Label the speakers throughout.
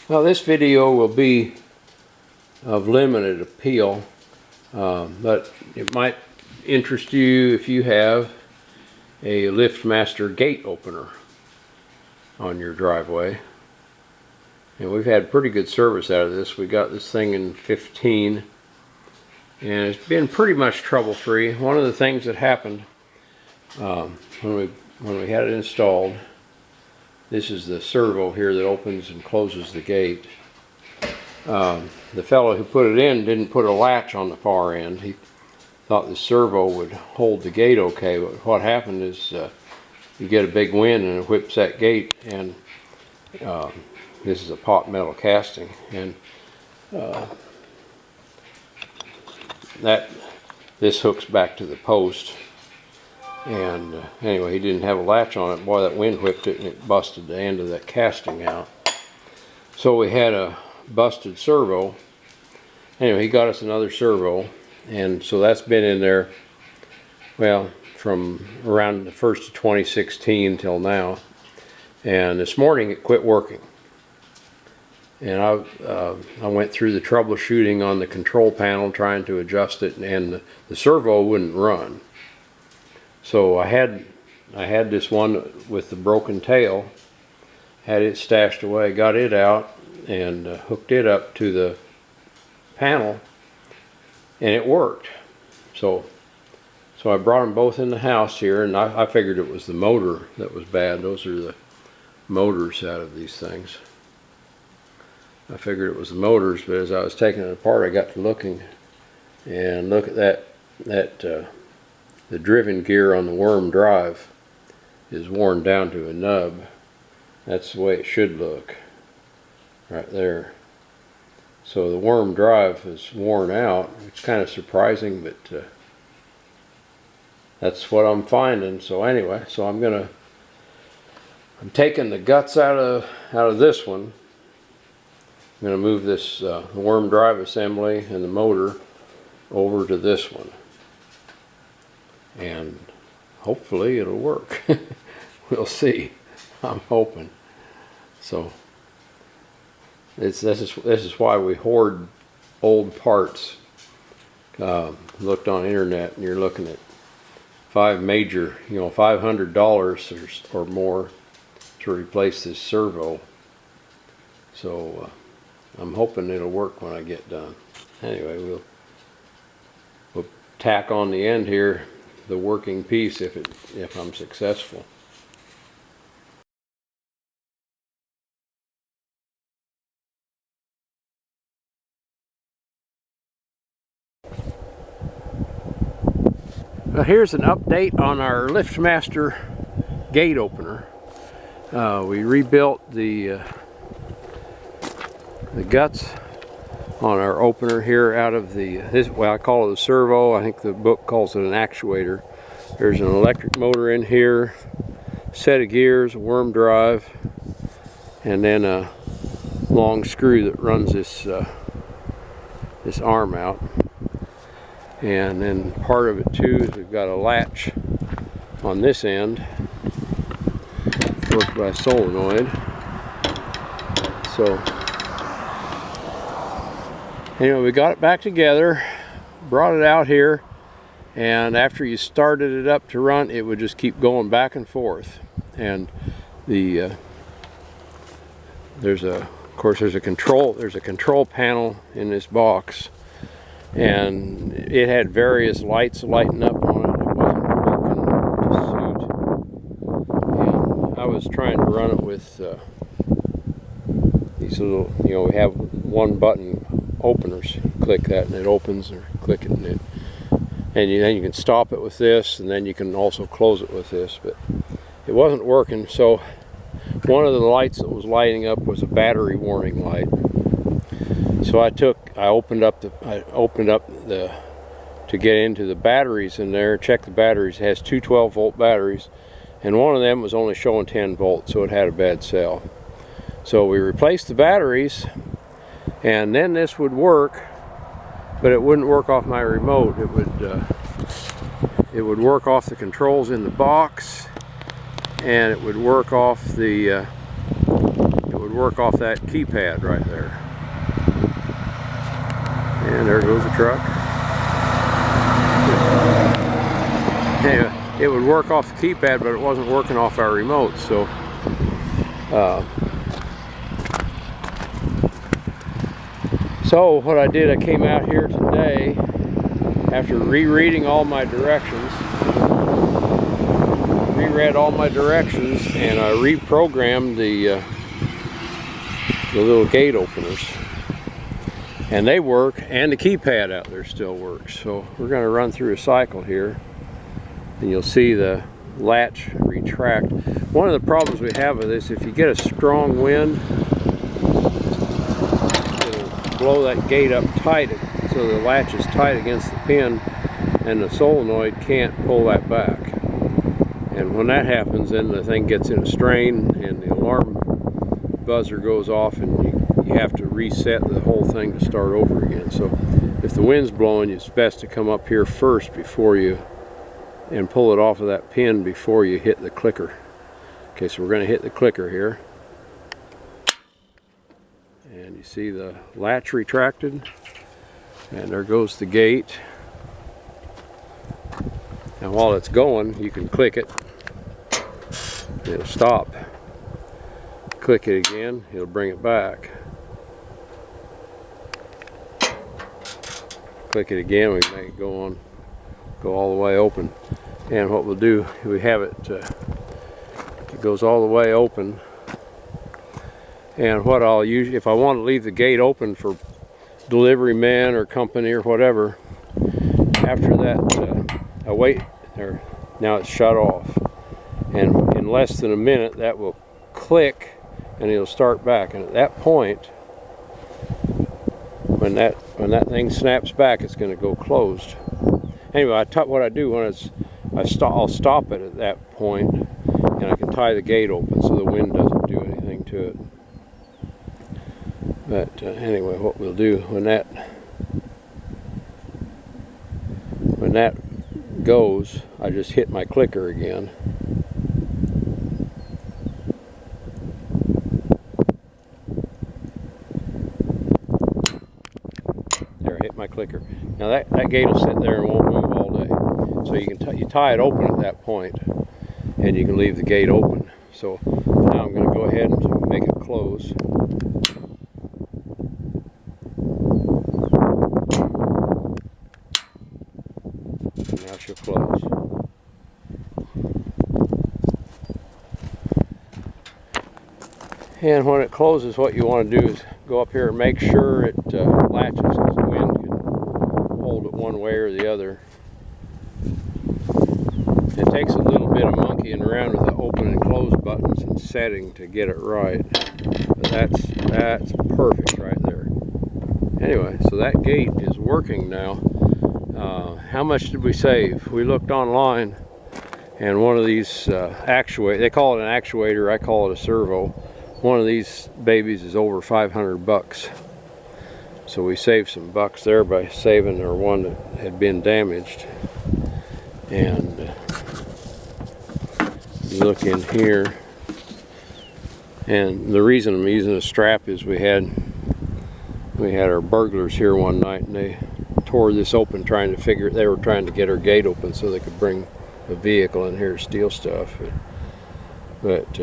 Speaker 1: Well, this video will be of limited appeal, but it might interest you if you have a Liftmaster gate opener on your driveway. And we've had pretty good service out of this. We got this thing in 15 and it's been pretty much trouble-free. One of the things that happened when we had it installed, this is the servo here that opens and closes the gate. The fellow who put it in didn't put a latch on the far end. He thought the servo would hold the gate okay, but what happened is you get a big wind and it whips that gate, and this is a pot metal casting, and this hooks back to the post. And anyway, he didn't have a latch on it. Boy, that wind whipped it and it busted the end of that casting out. So we had a busted servo. Anyway, he got us another servo, and so that's been in there, well, from around the 1st of 2016 till now. And this morning it quit working. And I went through the troubleshooting on the control panel trying to adjust it, and the servo wouldn't run. So I had this one with the broken tail, had it stashed away, got it out and hooked it up to the panel, and it worked. So I brought them both in the house here, and I figured it was the motor that was bad. Those are the motors out of these things. I figured it was the motors, but as I was taking it apart, I got to looking, and look at that the driven gear on the worm drive is worn down to a nub. That's the way it should look, right there. So the worm drive is worn out. It's kind of surprising, but that's what I'm finding. So anyway, so I'm taking the guts out of this one. I'm going to move this worm drive assembly and the motor over to this one, and hopefully it'll work. We'll see. I'm hoping. So this is why we hoard old parts. Looked on internet, and you're looking at $500 or more to replace this servo. So I'm hoping it'll work when I get done. Anyway, we'll tack on the end here the working piece if I'm successful. Well, here's an update on our Liftmaster gate opener. We rebuilt the guts on our opener here out of well, I call it a servo. I think the book calls it an actuator. There's an electric motor in here, set of gears, a worm drive, and then a long screw that runs this arm out. And then part of it too is we've got a latch on this end, worked by a solenoid. So anyway, we got it back together, brought it out here, and after you started it up to run, it would just keep going back and forth. And there's a control panel in this box, and it had various lights lighting up on it. It wasn't working to suit, and I was trying to run it with these little, we have one button openers. Click that and it opens, or click it and then you can stop it with this, and then you can also close it with this, but it wasn't working. So one of the lights that was lighting up was a battery warning light. So I opened up to get into the batteries in there, check the batteries. It has two 12-volt batteries, and one of them was only showing 10 volts, so it had a bad cell. So we replaced the batteries, and then this would work, but it wouldn't work off my remote. It would work off the controls in the box, and it would work off the work off that keypad right there. And there goes the truck. Anyway, it would work off the keypad, but it wasn't working off our remote. So what I did, I came out here today after rereading all my directions, reread all my directions, and I reprogrammed the little gate openers, and they work, and the keypad out there still works. So we're going to run through a cycle here, and you'll see the latch retract. One of the problems we have with this, if you get a strong wind, blow that gate up tight so the latch is tight against the pin and the solenoid can't pull that back. And when that happens, then the thing gets in a strain and the alarm buzzer goes off, and you have to reset the whole thing to start over again. So if the wind's blowing, it's best to come up here first before and pull it off of that pin before you hit the clicker. Okay, so we're going to hit the clicker here. And you see the latch retracted, and there goes the gate. And while it's going, you can click it, it'll stop. Click it again, it'll bring it back. Click it again, we make it go all the way open. And what we'll do, we have it, it goes all the way open. And what I'll use, if I want to leave the gate open for delivery men or company or whatever, after that, I wait there. Now it's shut off, and in less than a minute that will click, and it'll start back. And at that point, when that thing snaps back, it's going to go closed. Anyway, what I do when I'll stop it at that point, and I can tie the gate open so the wind doesn't do anything to it. But anyway, what we'll do when that goes, I just hit my clicker again. There, I hit my clicker. Now that gate will sit there and won't move all day. So you can tie it open at that point, and you can leave the gate open. So now I'm going to go ahead and make it close. Now she'll close. And when it closes, what you want to do is go up here and make sure it latches, because the wind can hold it one way or the other. It takes a little bit of monkeying around with the open and close buttons and setting to get it right. But that's perfect right there. Anyway, so that gate is working now. How much did we save? We looked online, and one of these actuators, they call it an actuator, I call it a servo. One of these babies is over 500 bucks. So we saved some bucks there by saving our one that had been damaged. And look in here, and the reason I'm using a strap is we had our burglars here one night, and they tore this open they were trying to get our gate open so they could bring a vehicle in here to steal stuff. But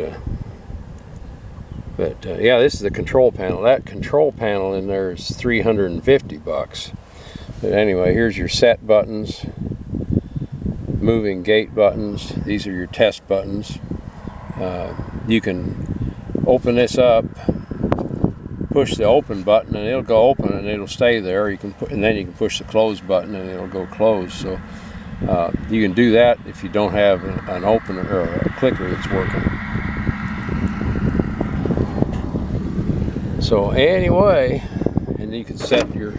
Speaker 1: yeah, this is the control panel. That control panel in there is 350 bucks. But anyway, here's your set buttons, moving gate buttons. These are your test buttons. You can open this up, push the open button, and it'll go open and it'll stay there. And then you can push the close button and it'll go close. So you can do that if you don't have an opener or a clicker that's working. So anyway, and you can set your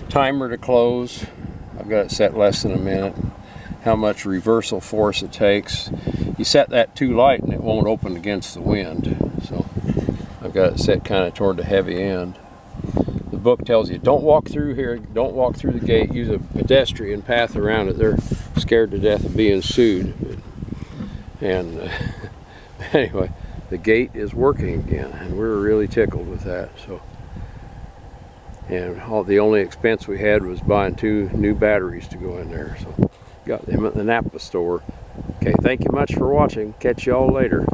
Speaker 1: timer to close. I've got it set less than a minute. How much reversal force it takes. You set that too light and it won't open against the wind. So I've got it set kind of toward the heavy end. The book tells you don't walk through here, don't walk through the gate, use a pedestrian path around it. They're scared to death of being sued. And anyway, the gate is working again, and we were really tickled with that. So, and the only expense we had was buying 2 new batteries to go in there. So got them at the Napa store. Okay, thank you much for watching. Catch y'all later.